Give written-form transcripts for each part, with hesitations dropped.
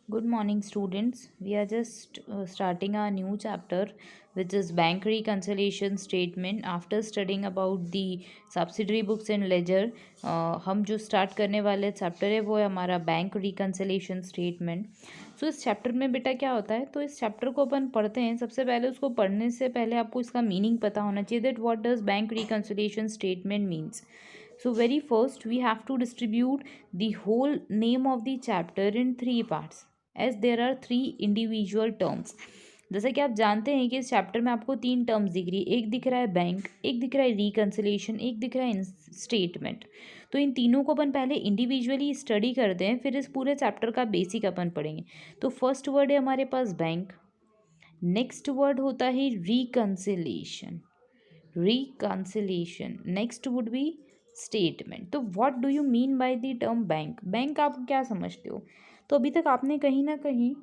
Good morning, students. We are just starting our new chapter, which is bank reconciliation statement. After studying about the subsidiary books and ledger, हम जो start करने वाले chapter है वो है हमारा bank reconciliation statement. सो इस chapter में बेटा क्या होता है, तो इस चैप्टर को अपन पढ़ते हैं. सबसे पहले उसको पढ़ने से पहले आपको इसका मीनिंग पता होना चाहिए, that what does bank reconciliation statement means. So very first we have to distribute the whole name of the chapter in three parts as there are three individual terms. जैसे कि आप जानते हैं कि इस चैप्टर में आपको तीन टर्म्स दिख रही है. एक दिख रहा है बैंक, एक दिख रहा है रिकन्सिलेशन, एक दिख रहा है स्टेटमेंट. तो इन तीनों को अपन पहले इंडिविजुअली स्टडी करते हैं, फिर इस पूरे चैप्टर का बेसिक अपन पढ़ेंगे. तो फर्स्ट वर्ड है हमारे पास बैंक. नेक्स्ट वर्ड होता है reconciliation. Reconciliation next would be statement. तो what do you mean by the term bank? Bank आप क्या समझते हो? तो अभी तक आपने कहीं ना कहीं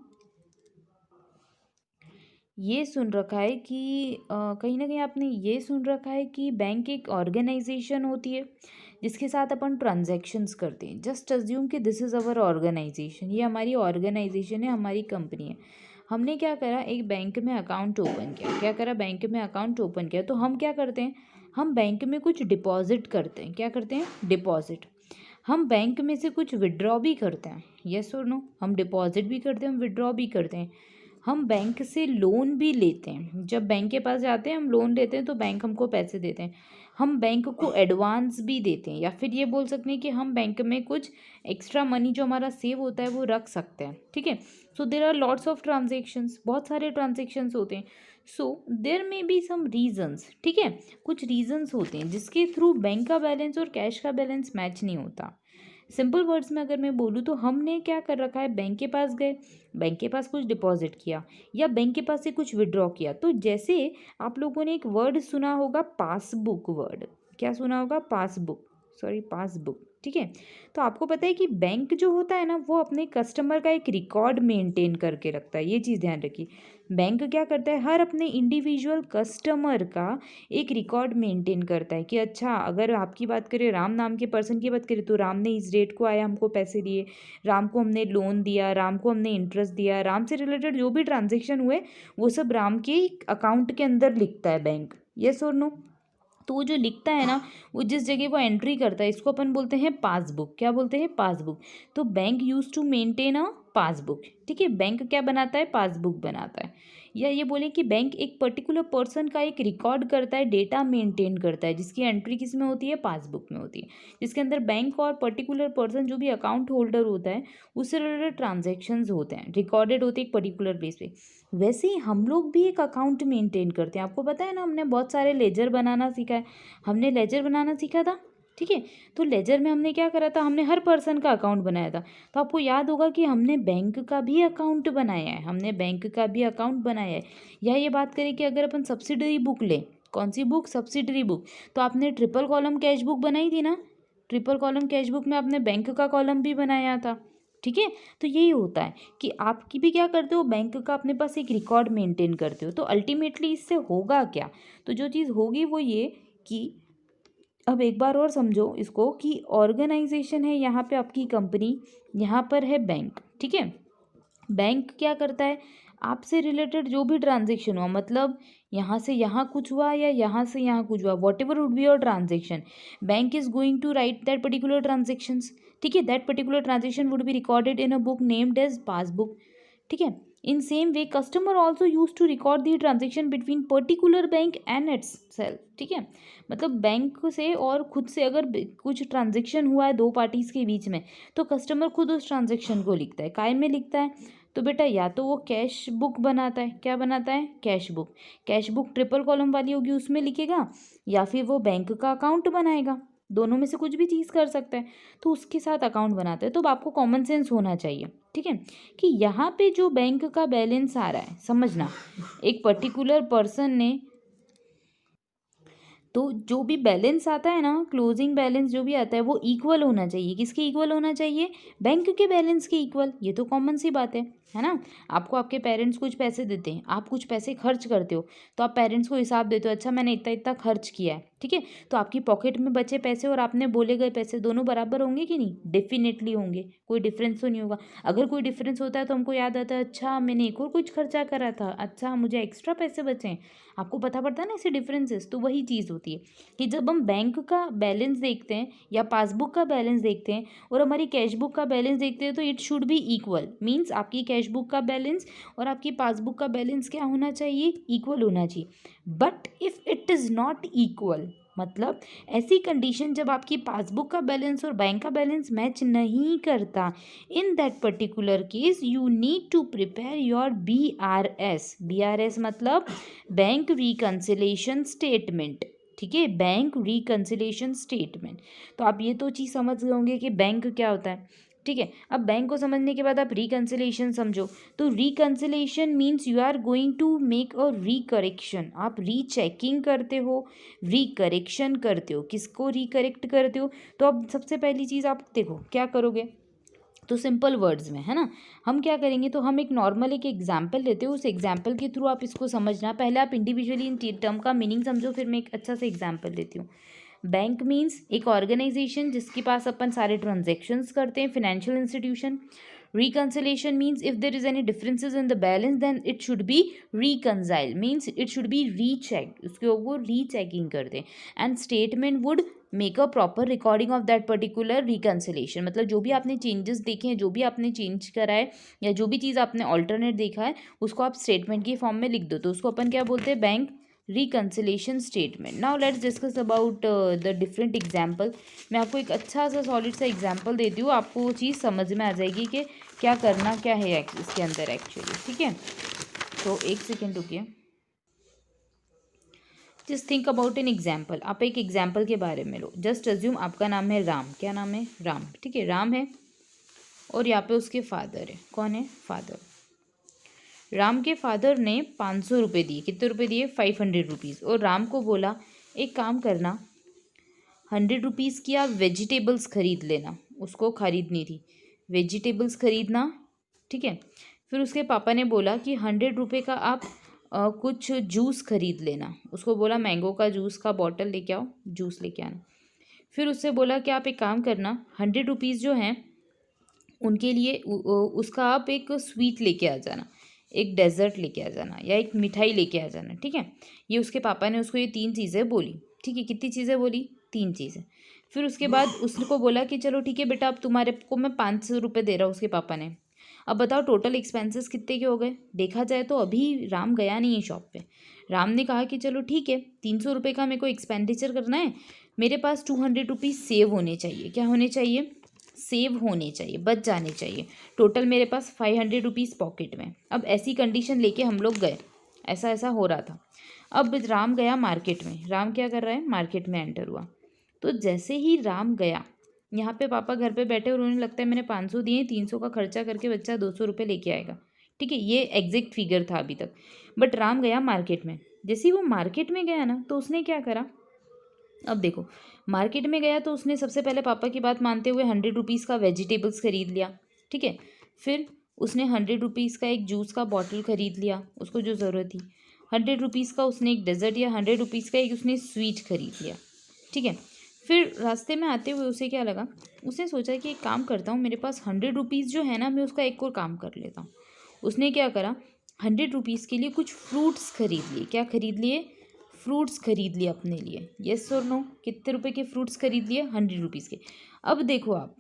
ये सुन रखा है कि कहीं ना कहीं आपने ये सुन रखा है कि बैंक एक ऑर्गेनाइजेशन होती है जिसके साथ अपन ट्रांजैक्शंस करते हैं. जस्ट अज्यूम कि दिस इज़ अवर ऑर्गेनाइजेशन. ये हमारी ऑर्गेनाइजेशन है, हमारी कंपनी है. हमने क्या करा, एक बैंक में अकाउंट ओपन किया. क्या करा, बैंक में अकाउंट ओपन किया. तो हम क्या करते हैं, हम बैंक में कुछ डिपॉजिट करते हैं. क्या करते हैं? डिपॉजिट. हम बैंक में से कुछ विड्रॉ भी करते हैं. यस और नो? हम डिपॉजिट भी करते हैं, हम विड्रॉ भी करते हैं. हम बैंक से लोन भी लेते हैं. जब बैंक के पास जाते हैं हम लोन लेते हैं तो बैंक हमको पैसे देते हैं. हम बैंक को एडवांस भी देते हैं, या फिर ये बोल सकते हैं कि हम बैंक में कुछ एक्स्ट्रा मनी जो हमारा सेव होता है वो रख सकते हैं. ठीक है. So there are lots of transactions, बहुत सारे ट्रांजेक्शन्स होते हैं. So there may be some reasons. ठीक है. कुछ रीजन्स होते हैं जिसके थ्रू बैंक का बैलेंस और कैश का बैलेंस मैच नहीं होता. सिंपल वर्ड्स में अगर मैं बोलूँ तो हमने क्या कर रखा है, बैंक के पास गए, बैंक के पास कुछ डिपॉजिट किया या बैंक के पास से कुछ विड्रॉ किया. तो जैसे आप लोगों ने एक वर्ड सुना होगा पासबुक वर्ड. क्या सुना होगा? पासबुक. Sorry, passbook. ठीक है. तो आपको पता है कि बैंक जो होता है ना वो अपने कस्टमर का एक रिकॉर्ड मेंटेन करके रखता है. ये चीज़ ध्यान रखिए. बैंक क्या करता है, हर अपने इंडिविजुअल कस्टमर का एक रिकॉर्ड मेंटेन करता है कि अच्छा, अगर आपकी बात करें, राम नाम के पर्सन की बात करें, तो राम ने इस डेट को आया हमको पैसे दिए, राम को हमने लोन दिया, राम को हमने इंटरेस्ट दिया, राम से रिलेटेड जो भी ट्रांजेक्शन हुए वो सब राम के अकाउंट के अंदर लिखता है बैंक. यस और नो? तो वो जो लिखता है ना, वो जिस जगह वो एंट्री करता है, इसको अपन बोलते हैं पासबुक. क्या बोलते हैं? पासबुक. तो bank use to maintain a passbook. ठीक है. बैंक क्या बनाता है? पासबुक बनाता है. या ये बोलें कि बैंक एक पर्टिकुलर पर्सन का एक रिकॉर्ड करता है, डेटा मेंटेन करता है, जिसकी एंट्री किस में होती है? पासबुक में होती है. जिसके अंदर बैंक और पर्टिकुलर पर्सन जो भी अकाउंट होल्डर होता है उससे रिलेटेड ट्रांजेक्शन्स होते हैं, रिकॉर्डेड होते हैं एक पर्टिकुलर बेस पे. वैसे ही हम लोग भी एक अकाउंट मेंटेन करते हैं. आपको पता है ना, हमने बहुत सारे लेजर बनाना सीखा है. हमने लेजर बनाना सीखा था. ठीक है. तो लेजर में हमने क्या करा था, हमने हर पर्सन का अकाउंट बनाया था. तो आपको याद होगा कि हमने बैंक का भी अकाउंट बनाया है, हमने बैंक का भी अकाउंट बनाया है. या ये बात करें कि अगर अपन सब्सिडरी बुक लें, कौन सी बुक? Subsidiary book. तो आपने ट्रिपल कॉलम कैश बुक बनाई थी ना. ट्रिपल कॉलम कैश बुक में आपने बैंक का कॉलम भी बनाया था. ठीक है. तो यही होता है कि आपकी भी क्या करते हो, बैंक का अपने पास एक रिकॉर्ड मेंटेन करते हो. तो अल्टीमेटली इससे होगा क्या? तो जो चीज़ होगी वो ये कि अब एक बार और समझो इसको कि ऑर्गेनाइजेशन है यहाँ पे आपकी कंपनी, यहाँ पर है बैंक. ठीक है. बैंक क्या करता है, आपसे रिलेटेड जो भी ट्रांजेक्शन हुआ, मतलब यहाँ से यहाँ कुछ हुआ या यहाँ से यहाँ कुछ हुआ, whatever would be your transaction, bank is going to write that particular transactions. ठीक है. That particular transaction would be recorded in a book named as passbook. ठीक है. In same way customer also use to record the transaction between particular bank and itself. ठीक है. मतलब bank से और खुद से अगर कुछ ट्रांजेक्शन हुआ है दो पार्टीज के बीच में, तो कस्टमर खुद उस ट्रांजेक्शन को लिखता है. काय में लिखता है? तो बेटा या तो वो कैश बुक बनाता है. क्या बनाता है? Cash book. Cash book triple column वाली होगी उसमें लिखेगा, या फिर वो बैंक का अकाउंट बनाएगा. दोनों में से कुछ भी चीज़ कर सकता है. तो उसके साथ अकाउंट बनाता है. तो आपको कॉमन सेंस होना चाहिए. ठीक है. कि यहाँ पे जो बैंक का बैलेंस आ रहा है, समझना, एक पर्टिकुलर पर्सन ने, तो जो भी बैलेंस आता है ना, क्लोजिंग बैलेंस जो भी आता है वो इक्वल होना चाहिए. किसके इक्वल होना चाहिए? बैंक के बैलेंस के इक्वल. ये तो कॉमन सी बात है ना. आपको आपके पेरेंट्स कुछ पैसे देते हैं, आप कुछ पैसे खर्च करते हो, तो आप पेरेंट्स को हिसाब देते हो, अच्छा मैंने इतना इतना खर्च किया है. ठीक है। तो आपकी पॉकेट में बचे पैसे और आपने बोले गए पैसे दोनों बराबर होंगे कि नहीं? डेफिनेटली होंगे, कोई डिफरेंस तो नहीं होगा। अगर कोई डिफरेंस होता है तो हमको याद आता है, अच्छा मैंने एक और कुछ खर्चा करा था, अच्छा मुझे एक्स्ट्रा पैसे बचे हैं। आपको पता पड़ता है ना ऐसे डिफरेंसेस। तो वही चीज़ होती है कि जब हम बैंक का बैलेंस देखते हैं या पासबुक का बैलेंस देखते हैं और हमारी कैश बुक का बैलेंस देखते हैं, तो it should be equal. Means आपकी कैश बुक का बैलेंस और आपकी पासबुक का बैलेंस क्या होना चाहिए? इक्वल होना चाहिए। But if it is not equal, मतलब ऐसी कंडीशन जब आपकी पासबुक का बैलेंस और बैंक का बैलेंस मैच नहीं करता, in that particular case you need to prepare your BRS। BRS मतलब बैंक रिकंसिलेशन स्टेटमेंट। ठीक है, बैंक रिकंसिलेशन स्टेटमेंट। तो आप ये तो चीज़ समझ गए होंगे कि बैंक क्या होता है। ठीक है, अब बैंक को समझने के बाद आप रिकंसिलेशन समझो। तो reconciliation means you are going to make a recorrection. आप रीचेकिंग करते हो, रिकरेक्शन करते हो। किसको रिकरेक्ट करते हो? तो अब सबसे पहली चीज़ आप देखो क्या करोगे। तो सिंपल वर्ड्स में है ना, हम क्या करेंगे, तो हम एक नॉर्मल एक एग्जाम्पल लेते हो, उस एग्जाम्पल के थ्रू आप इसको समझना। पहले आप इंडिविजुअली इन टर्म का मीनिंग समझो, फिर मैं एक अच्छा सा एग्जाम्पल देती हूँ। बैंक मीन्स एक ऑर्गेनाइजेशन जिसके पास अपन सारे ट्रांजेक्शन्स करते हैं, financial institution. reconciliation means if there is any differences in the balance then it should be reconciled, means it should be rechecked, उसके वो रीचेकिंग कर दें। And statement would make a proper recording of that particular reconciliation, मतलब जो भी आपने changes देखे हैं, जो भी आपने चेंज करा है या जो भी चीज़ आपने ऑल्टरनेट देखा है उसको आप स्टेटमेंट के फॉर्म में लिख दो। तो उसको अपन क्या बोलते हैं? Bank reconciliation statement. Now let's discuss about the different example. मैं आपको एक अच्छा सा सॉलिड सा एग्जाम्पल देती हूँ, आपको वो चीज़ समझ में आ जाएगी कि क्या करना क्या है इसके अंदर एक्चुअली। ठीक है, तो एक सेकेंड रुकिए, just think about an example. आप एक एग्जाम्पल के बारे में लो। जस्ट अज्यूम आपका नाम है राम। क्या नाम है? राम। ठीक है, राम है और यहाँ पे उसके फादर है। कौन है? फादर। राम के फादर ने 500 रुपये दिए। कितने रुपये दिए? 500 रुपीज़। और राम को बोला एक काम करना, 100 रुपीज़ की आप वेजिटेबल्स खरीद लेना। उसको खरीदनी थी वेजिटेबल्स खरीदना। ठीक है, फिर उसके पापा ने बोला कि 100 रुपये का आप कुछ जूस खरीद लेना। उसको बोला मैंगो का जूस का बॉटल लेके आओ, जूस लेके आना। फिर उससे बोला कि आप एक काम करना, 100 रुपीज़ जो हैं उनके लिए उसका आप एक स्वीट लेके आ जाना, एक डेजर्ट लेके आ जाना या एक मिठाई लेके आ जाना। ठीक है, ये उसके पापा ने उसको ये 3 चीज़ें बोली। ठीक है, कितनी चीज़ें बोली? 3 चीज़ें। फिर उसके बाद उसको बोला कि चलो ठीक है बेटा, अब तुम्हारे को मैं 500 रुपये दे रहा हूँ उसके पापा ने। अब बताओ टोटल एक्सपेंसेस कितने के हो गए? देखा जाए तो अभी राम गया नहीं है शॉप पे। राम ने कहा कि चलो ठीक है, 300 रुपये का मेरे को एक्सपेंडिचर करना है, मेरे पास 200 रुपीज़ सेव होने चाहिए। क्या होने चाहिए? सेव होने चाहिए, बच जाने चाहिए। टोटल मेरे पास 500 रुपीज़ पॉकेट में। अब ऐसी कंडीशन लेके हम लोग गए, ऐसा ऐसा हो रहा था। अब राम गया मार्केट में। राम क्या कर रहा है? मार्केट में एंटर हुआ। तो जैसे ही राम गया, यहाँ पे पापा घर पे बैठे और उन्हें लगता है मैंने 500 दिए, 300 का खर्चा करके बच्चा 200 रुपये लेके आएगा। ठीक है, ये एग्जैक्ट फिगर था अभी तक। बट राम गया मार्केट में। जैसे ही वो मार्केट में गया ना, तो उसने क्या करा, अब देखो मार्केट में गया तो उसने सबसे पहले पापा की बात मानते हुए 100 रुपीज़ का वेजिटेबल्स खरीद लिया। ठीक है, फिर उसने 100 रुपीज़ का एक जूस का बॉटल खरीद लिया, उसको जो ज़रूरत थी। 100 रुपीज़ का उसने एक डेजर्ट या 100 रुपीज़ का एक उसने स्वीट खरीद लिया। ठीक है, फिर रास्ते में आते हुए उसे क्या लगा, उसने सोचा कि एक काम करता हूँ, मेरे पास 100 रुपीज़ जो है ना, मैं उसका एक और काम कर लेता हूँ। उसने क्या करा, 100 रुपीज़ के लिए कुछ फ्रूट्स खरीद लिए। क्या खरीद लिए? फ्रूट्स खरीद लिए अपने लिए। येस और नो? कितने रुपए के फ्रूट्स खरीद लिए? 100 रुपीज़ के। अब देखो आप,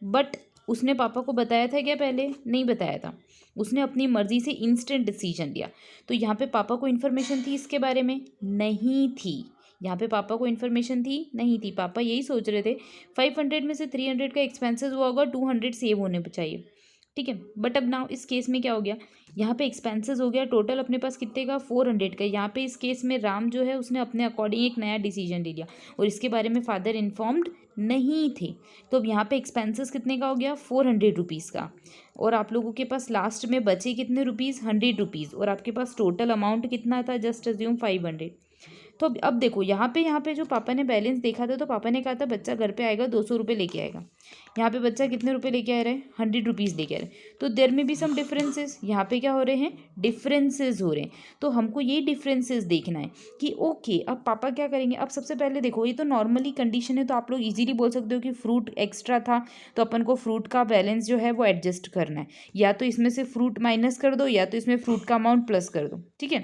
बट उसने पापा को बताया था क्या? पहले नहीं बताया था। उसने अपनी मर्ज़ी से इंस्टेंट डिसीजन लिया। तो यहाँ पे पापा को इन्फॉर्मेशन थी इसके बारे में? नहीं थी। यहाँ पे पापा को इन्फॉर्मेशन थी? नहीं थी। पापा यही सोच रहे थे 500 में से 300 का एक्सपेंसेस हुआ होगा, 200 सेव होने चाहिए। ठीक है, बट अब नाउ इस केस में क्या हो गया, यहाँ पे एक्सपेंसेस हो गया टोटल अपने पास कितने का? 400 का। यहाँ पे इस केस में राम जो है उसने अपने अकॉर्डिंग एक नया डिसीजन ले लिया और इसके बारे में फादर इन्फॉर्म्ड नहीं थे। तो अब यहाँ पे एक्सपेंसेस कितने का हो गया? 400 रुपीज़ का। और आप लोगों के पास लास्ट में बचे कितने रुपीज़? 100 रुपीज़। और आपके पास टोटल अमाउंट कितना था? Just assume 500। तो अब देखो यहाँ पे जो पापा ने बैलेंस देखा था, तो पापा ने कहा था बच्चा घर पे आएगा 200 रुपये लेके आएगा। यहाँ पे बच्चा कितने रुपए लेके आ रहा है, 100 रुपीज़ लेके आ रहा है। तो देयर में भी सम डिफरेंसेस, यहाँ पे क्या हो रहे हैं, डिफरेंसेस हो रहे हैं। तो हमको ये डिफरेंसेस देखना है कि ओके अब पापा क्या करेंगे। अब सबसे पहले देखो, ये तो नॉर्मली कंडीशन है, तो आप लोग इजीली बोल सकते हो कि फ्रूट एक्स्ट्रा था, तो अपन को फ्रूट का बैलेंस जो है वो एडजस्ट करना है। या तो इसमें से फ्रूट माइनस कर दो, या तो इसमें फ्रूट का अमाउंट प्लस कर दो, ठीक है।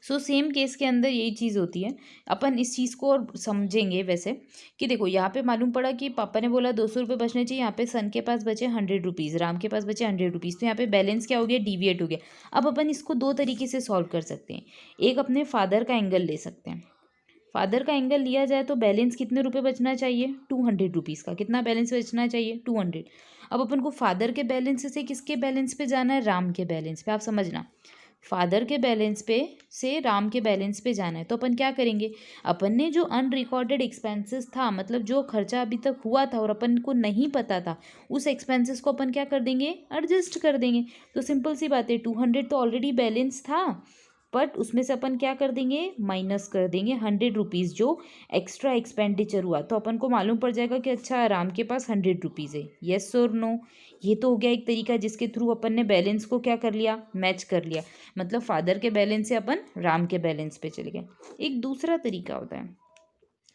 सो सेम केस के अंदर यही चीज़ होती है। अपन इस चीज़ को और समझेंगे वैसे कि देखो, यहाँ पे मालूम पड़ा कि पापा ने बोला 200 रुपये बचने चाहिए, यहाँ पे सन के पास बचे 100 रुपीज़, राम के पास बचे 100 रुपीज़। तो यहाँ पे बैलेंस क्या हो गया, डिविएट हो गया। अब अपन इसको दो तरीके से सॉल्व कर सकते हैं। एक अपने फादर का एंगल ले सकते हैं। फादर का एंगल लिया जाए तो बैलेंस कितने रुपए बचना चाहिए, 200 रुपीज़ का। कितना बैलेंस बचना चाहिए, 200। अब अपन को फादर के बैलेंस से किसके बैलेंस पे जाना है, राम के बैलेंस पे। आप समझना, फादर के बैलेंस पे से राम के बैलेंस पे जाना है। तो अपन क्या करेंगे, अपन ने जो अनरिकॉर्डेड एक्सपेंसेस था, मतलब जो खर्चा अभी तक हुआ था और अपन को नहीं पता था, उस एक्सपेंसेस को अपन क्या कर देंगे, एडजस्ट कर देंगे। तो सिंपल सी बात है, 200 तो ऑलरेडी बैलेंस था, बट उसमें से अपन क्या कर देंगे, माइनस कर देंगे 100 रुपीज़ जो एक्स्ट्रा एक्सपेंडिचर हुआ। तो अपन को मालूम पड़ जाएगा कि अच्छा राम के पास 100 रुपीज़ है, येस और नो। ये तो हो गया एक तरीका जिसके थ्रू अपन ने बैलेंस को क्या कर लिया, मैच कर लिया। मतलब फादर के बैलेंस से अपन राम के बैलेंस पे चले गए। एक दूसरा तरीका होता है,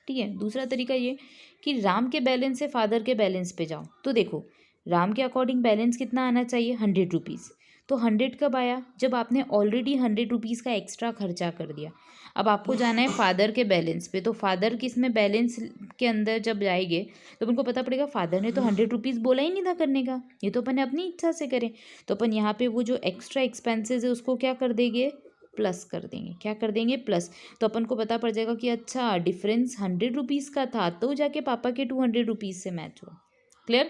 ठीक है। दूसरा तरीका ये कि राम के बैलेंस से फादर के बैलेंस पे जाओ। तो देखो, राम के अकॉर्डिंग बैलेंस कितना आना चाहिए, 100 रुपीज़। तो 100 कब आया, जब आपने ऑलरेडी 100 रुपीज़ का एक्स्ट्रा खर्चा कर दिया। अब आपको जाना है फादर के बैलेंस पे। तो फादर किस में बैलेंस के अंदर जब जाएंगे तो उनको पता पड़ेगा फादर ने तो 100 रुपीज़ बोला ही नहीं था करने का, ये तो अपन ने अपनी इच्छा से करें। तो अपन यहाँ पे वो जो एक्स्ट्रा एक्सपेंसेस है उसको क्या कर देंगे, प्लस कर देंगे। क्या कर देंगे, प्लस। तो अपन को पता पड़ जाएगा कि अच्छा डिफरेंस 100 रुपीज़ का था, तो जाके पापा के 200 रुपीज़ से मैच हुआ। क्लियर।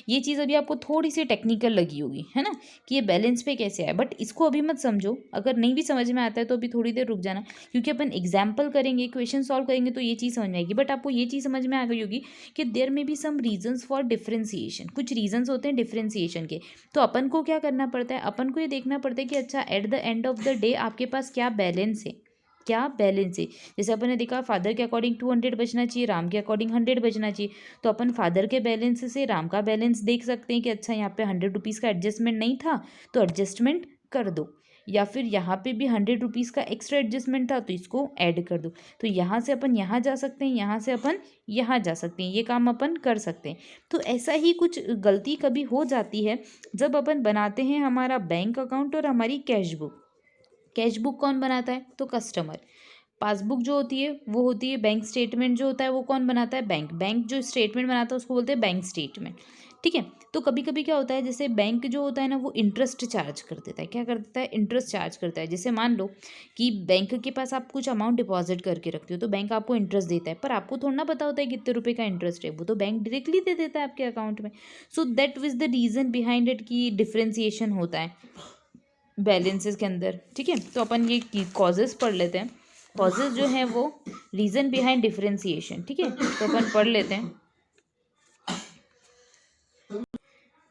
ये चीज़ अभी आपको थोड़ी सी टेक्निकल लगी होगी, है ना, कि ये बैलेंस पे कैसे आया। बट इसको अभी मत समझो, अगर नहीं भी समझ में आता है तो अभी थोड़ी देर रुक जाना, क्योंकि अपन एग्जाम्पल करेंगे, क्वेश्चन सॉल्व करेंगे, तो ये चीज़ समझ में आएगी। बट आपको ये चीज़ समझ में आ गई होगी कि देयर में भी सम रीजन्स फॉर डिफ्रेंसिएशन। कुछ रीजन्स होते हैं डिफ्रेंसिएशन के। तो अपन को क्या करना पड़ता है, अपन को ये देखना पड़ता है कि अच्छा at the end of the day आपके पास क्या बैलेंस है, क्या बैलेंस है। जैसे अपन ने देखा फादर के अकॉर्डिंग 200 बचना चाहिए, राम के अकॉर्डिंग 100 बचना चाहिए। तो अपन फादर के बैलेंस से राम का बैलेंस देख सकते हैं कि अच्छा यहाँ पे 100 रुपीज़ का एडजस्टमेंट नहीं था, तो एडजस्टमेंट कर दो। या फिर यहाँ पे भी 100 रुपीज़ का एक्स्ट्रा एडजस्टमेंट था, तो इसको ऐड कर दो। तो यहाँ से अपन यहाँ जा सकते हैं, यहाँ से अपन यहाँ जा सकते हैं, ये काम अपन कर सकते हैं। तो ऐसा ही कुछ गलती कभी हो जाती है जब अपन बनाते हैं हमारा बैंक अकाउंट और हमारी कैश बुक। कैश बुक कौन बनाता है, तो कस्टमर। पासबुक जो होती है वो होती है, बैंक स्टेटमेंट जो होता है वो कौन बनाता है, बैंक। बैंक जो स्टेटमेंट बनाता है उसको बोलते हैं बैंक स्टेटमेंट, ठीक है। तो कभी कभी क्या होता है, जैसे बैंक जो होता है ना वो इंटरेस्ट चार्ज कर देता है। क्या कर देता है, इंटरेस्ट चार्ज करता है। जैसे मान लो कि बैंक के पास आप कुछ अमाउंट डिपॉजिट करके रखते हो, तो बैंक आपको इंटरेस्ट देता है, पर आपको थोड़ा ना पता होता है कितने रुपए का इंटरेस्ट है, वो तो बैंक डायरेक्टली दे देता है आपके अकाउंट में। So that was the reason behind it कि डिफ्रेंसिएशन होता है बैलेंसेस के अंदर, ठीक है। तो अपन ये कॉजेस पढ़ लेते हैं। कॉजेज जो हैं वो रीज़न बिहाइंड डिफरेंशिएशन, ठीक है। तो अपन पढ़ लेते हैं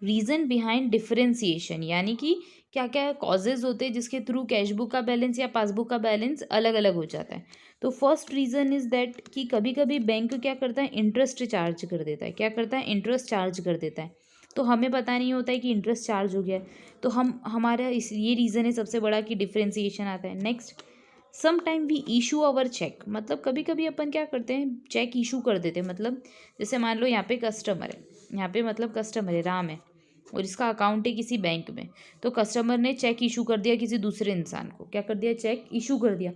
रीज़न बिहाइंड डिफरेंशिएशन, यानी कि क्या क्या कॉजेज होते हैं जिसके थ्रू कैश बुक का बैलेंस या पासबुक का बैलेंस अलग अलग हो जाता है। तो फर्स्ट रीज़न इज़ दैट कि कभी कभी बैंक क्या करता है, इंटरेस्ट चार्ज कर देता है। क्या करता है, इंटरेस्ट चार्ज कर देता है। तो हमें पता नहीं होता है कि इंटरेस्ट चार्ज हो गया है, तो हम हमारा इस ये रीज़न है सबसे बड़ा कि डिफरेंशिएशन आता है। Next, some time we issue our cheque. मतलब कभी कभी अपन क्या करते हैं, चेक इशू कर देते हैं। मतलब जैसे मान लो यहाँ पे कस्टमर है, यहाँ पे मतलब कस्टमर है, राम है, और इसका अकाउंट है किसी बैंक में। तो कस्टमर ने चेक इशू कर दिया किसी दूसरे इंसान को। क्या कर दिया, चेक इशू कर दिया।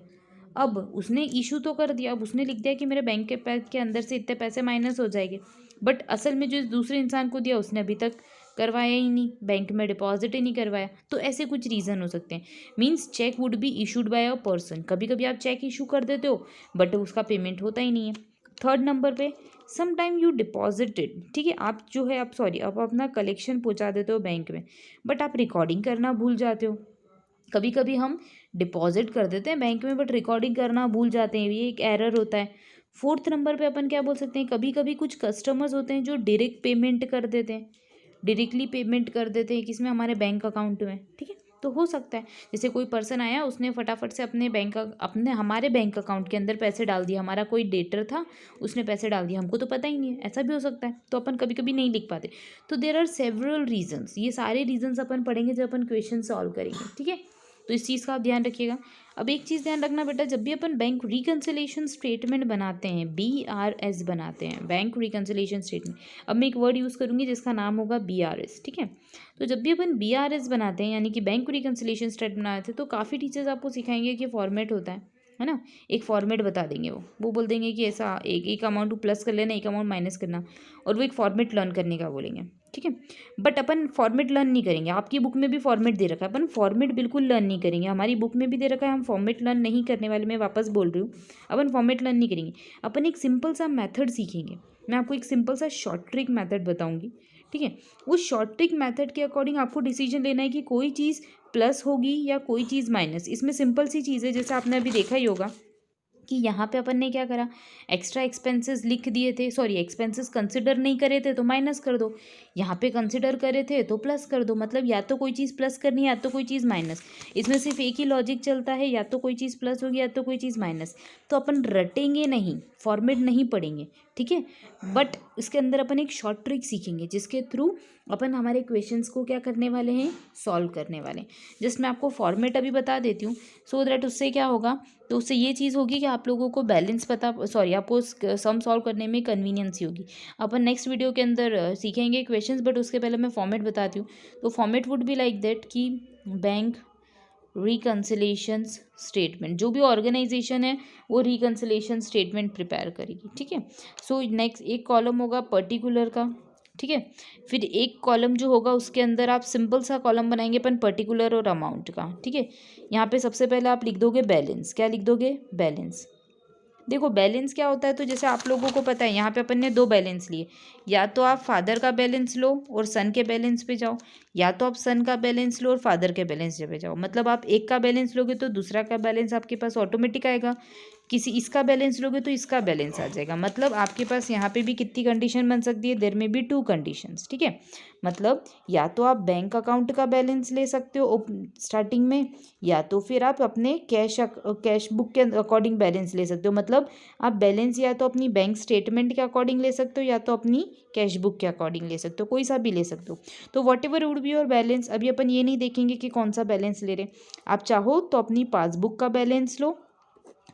अब उसने इशू तो कर दिया, अब उसने लिख दिया कि मेरे बैंक के अंदर से इतने पैसे माइनस हो जाएंगे, बट असल में जो इस दूसरे इंसान को दिया उसने अभी तक करवाया ही नहीं, बैंक में डिपॉजिट ही नहीं करवाया। तो ऐसे कुछ रीज़न हो सकते हैं। Means cheque would be issued by a person. कभी कभी आप चेक इशू कर देते हो बट उसका पेमेंट होता ही नहीं है। थर्ड नंबर पे, सम टाइम यू डिपॉजिटेड, ठीक है, आप जो है आप अपना कलेक्शन पहुंचा देते हो बैंक में, बट आप रिकॉर्डिंग करना भूल जाते हो। कभी कभी हम डिपॉजिट कर देते हैं बैंक में बट रिकॉर्डिंग करना भूल जाते हैं, ये एक एरर होता है। फोर्थ नंबर पे अपन क्या बोल सकते हैं, कभी कभी कुछ कस्टमर्स होते हैं जो डायरेक्ट पेमेंट कर देते हैं, डायरेक्टली पेमेंट कर देते हैं किसमें, हमारे बैंक अकाउंट में, ठीक है। तो हो सकता है जैसे कोई पर्सन आया, उसने फटाफट से अपने हमारे बैंक अकाउंट के अंदर पैसे डाल दिए, हमारा कोई डेटर था उसने पैसे डाल दिए, हमको तो पता ही नहीं है, ऐसा भी हो सकता है, तो अपन कभी कभी नहीं लिख पाते। तो देयर आर सेवरल रीजंस, ये सारे रीजंस अपन पढ़ेंगे जब अपन क्वेश्चन सॉल्व करेंगे, ठीक है। तो इस चीज़ का आप ध्यान रखिएगा। अब एक चीज़ ध्यान रखना बेटा, जब भी अपन बैंक रिकन्सिलेशन स्टेटमेंट बनाते हैं, BRS बनाते हैं, बैंक रिकन्सिलेशन स्टेटमेंट, अब मैं एक वर्ड यूज़ करूँगी जिसका नाम होगा BRS, ठीक है। तो जब भी अपन BRS बनाते हैं यानी कि बैंक रिकन्सिलेशन स्टेटमेंट बनाते हैं, तो काफ़ी टीचर्स आपको सिखाएंगे कि फॉर्मेट होता है ना। एक फॉर्मेट बता देंगे, वो बोल देंगे कि ऐसा एक अमाउंट प्लस कर लेना, एक अमाउंट माइनस करना, और वो एक फॉर्मेट लर्न करने का बोलेंगे, ठीक है। बट अपन फॉर्मेट लर्न नहीं करेंगे, आपकी बुक में भी फॉर्मेट दे रखा है, अपन फॉर्मेट बिल्कुल लर्न नहीं करेंगे, हमारी बुक में भी दे रखा है, हम फॉर्मेट लर्न नहीं करने वाले, मैं वापस बोल रही हूँ, अपन फॉर्मेट लर्न नहीं करेंगे, अपन एक सिंपल सा मेथड सीखेंगे। मैं आपको एक सिंपल सा शॉर्ट ट्रिक मेथड बताऊंगी, ठीक है। उस शॉर्ट ट्रिक मेथड के अकॉर्डिंग आपको डिसीजन लेना है कि कोई चीज़ प्लस होगी या कोई चीज़ माइनस। इसमें सिंपल सी चीज़ है, जैसे आपने अभी देखा ही होगा कि यहाँ पे अपन ने क्या करा, एक्स्ट्रा एक्सपेंसेस लिख दिए थे, सॉरी एक्सपेंसेस कंसिडर नहीं करे थे तो माइनस कर दो, यहाँ पे कंसिडर करे थे तो प्लस कर दो, मतलब या तो कोई चीज़ प्लस करनी है या तो कोई चीज़ माइनस। इसमें सिर्फ एक ही लॉजिक चलता है, या तो कोई चीज़ प्लस होगी या तो कोई चीज़ माइनस। तो अपन रटेंगे नहीं, फॉर्मेट नहीं पढ़ेंगे, ठीक है। बट इसके अंदर अपन एक शॉर्ट ट्रिक सीखेंगे जिसके थ्रू अपन हमारे क्वेश्चंस को क्या करने वाले हैं, सॉल्व करने वाले हैं। जस्ट मैं आपको फॉर्मेट अभी बता देती हूँ, सो दैट उससे क्या होगा, तो उससे ये चीज़ होगी कि आप लोगों को बैलेंस आपको सम सॉल्व करने में कन्वीनियंस होगी। अपन नेक्स्ट वीडियो के अंदर सीखेंगे क्वेश्चंस, बट उसके पहले मैं फॉर्मेट बताती हूँ। तो format would be like that कि बैंक रिकन्सिलेशन स्टेटमेंट, जो भी ऑर्गेनाइजेशन है वो रिकन्सिलेशन स्टेटमेंट प्रिपेयर करेगी, ठीक है। सो नेक्स्ट एक कॉलम होगा पर्टिकुलर का, ठीक है। फिर एक कॉलम जो होगा उसके अंदर आप सिंपल सा कॉलम बनाएंगे अपन पर्टिकुलर और अमाउंट का, ठीक है। यहाँ पे सबसे पहले आप लिख दोगे बैलेंस, क्या लिख दोगे, बैलेंस। देखो बैलेंस क्या होता है, तो जैसे आप लोगों को पता है यहाँ पे अपन ने दो बैलेंस लिए, या तो आप फादर का बैलेंस लो और सन के बैलेंस पे जाओ, या तो आप सन का बैलेंस लो और फादर के बैलेंस पे जाओ। मतलब आप एक का बैलेंस लोगे तो दूसरा का बैलेंस आपके पास ऑटोमेटिक आएगा, किसी इसका बैलेंस लोगे तो इसका बैलेंस आ जाएगा। मतलब आपके पास यहाँ पे भी कितनी कंडीशन बन सकती है, देयर में बी 2 कंडीशंस, ठीक है। मतलब या तो आप बैंक अकाउंट का बैलेंस ले सकते हो स्टार्टिंग में, या तो फिर आप अपने कैश बुक के अकॉर्डिंग बैलेंस ले सकते हो। मतलब आप बैलेंस या तो अपनी बैंक स्टेटमेंट के अकॉर्डिंग ले सकते हो या तो अपनी कैश बुक के अकॉर्डिंग ले सकते हो, कोई सा भी ले सकते हो। तो what ever would be your balance, अभी अपन ये नहीं देखेंगे कि कौन सा बैलेंस ले रहे हैं। आप चाहो तो अपनी पासबुक का बैलेंस लो,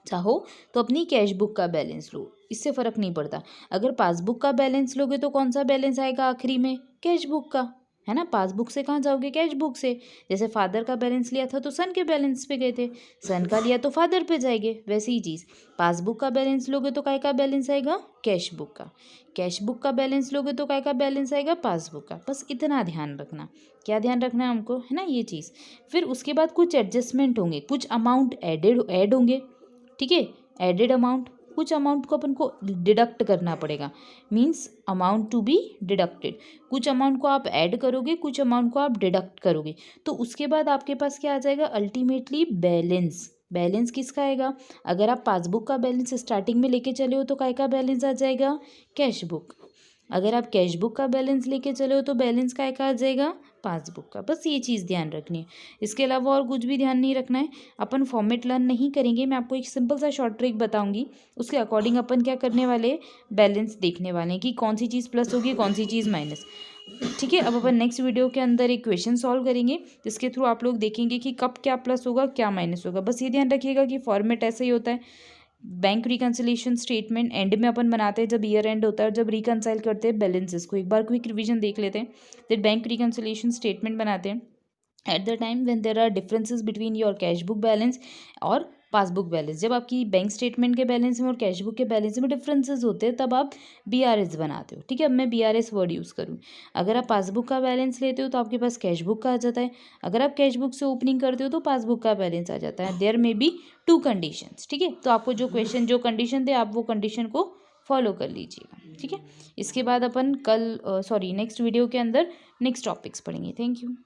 चाहो तो अपनी कैश बुक का बैलेंस लो, इससे फ़र्क नहीं पड़ता। अगर पासबुक का बैलेंस लोगे तो कौन सा बैलेंस आएगा आखिरी में, कैश बुक का, है ना। पासबुक से कहाँ जाओगे, कैश बुक से। जैसे फादर का बैलेंस लिया था तो सन के बैलेंस पे गए थे, सन का लिया तो फादर पे जाएंगे, वैसे ही चीज़ पासबुक का बैलेंस लोगे तो काय का बैलेंस आएगा, कैश बुक का। कैश बुक का बैलेंस लोगे तो काय का बैलेंस आएगा, पासबुक का। बस इतना ध्यान रखना, क्या ध्यान रखना है हमको, है ना ये चीज़। फिर उसके बाद कुछ एडजस्टमेंट होंगे, कुछ अमाउंट ऐड होंगे, ठीक है। एडेड अमाउंट, कुछ अमाउंट को अपन को डिडक्ट करना पड़ेगा, means amount to be deducted. कुछ अमाउंट को आप ऐड करोगे, कुछ अमाउंट को आप डिडक्ट करोगे, तो उसके बाद आपके पास क्या आ जाएगा, अल्टीमेटली बैलेंस। बैलेंस किसका आएगा, अगर आप पासबुक का बैलेंस स्टार्टिंग में लेके चले हो तो काय का बैलेंस आ जाएगा, कैश बुक। अगर आप कैश बुक का बैलेंस लेके चले हो तो बैलेंस काय का आ जाएगा, पासबुक का। बस ये चीज़ ध्यान रखनी है, इसके अलावा और कुछ भी ध्यान नहीं रखना है। अपन फॉर्मेट लर्न नहीं करेंगे, मैं आपको एक सिंपल सा शॉर्ट ट्रिक बताऊंगी, उसके अकॉर्डिंग अपन क्या करने वाले, बैलेंस देखने वाले हैं कि कौन सी चीज़ प्लस होगी कौन सी चीज़ माइनस, ठीक है। अब अपन नेक्स्ट वीडियो के अंदर एक क्वेश्चन सॉल्व करेंगे जिसके थ्रू आप लोग देखेंगे कि कब क्या प्लस होगा क्या माइनस होगा। बस ये ध्यान रखिएगा कि फॉर्मेट ऐसे ही होता है। बैंक रिकन्सिलेशन स्टेटमेंट एंड में अपन बनाते हैं, जब ईयर एंड होता है, जब रिकन्साइल करते हैं बैलेंसेस को। एक बार क्विक रिवीजन देख लेते हैं। फिर बैंक रिकन्सिलेशन स्टेटमेंट बनाते हैं at the time when there are differences between your cash book balance और पासबुक बैलेंस। जब आपकी बैंक स्टेटमेंट के बैलेंस में और कैश बुक के बैलेंस में डिफरेंसेस होते हैं तब आप BRS बनाते हो, ठीक है। अब मैं BRS वर्ड यूज़ करूँ, अगर आप पासबुक का बैलेंस लेते हो तो आपके पास कैश बुक का आ जाता है, अगर आप कैश बुक से ओपनिंग करते हो तो पासबुक का बैलेंस आ जाता है। देयर में बी 2 कंडीशंस, ठीक है। तो आपको जो क्वेश्चन जो कंडीशन थे आप वो कंडीशन को फॉलो कर लीजिएगा, ठीक है। इसके बाद अपन नेक्स्ट वीडियो के अंदर नेक्स्ट टॉपिक्स पढ़ेंगे। Thank you.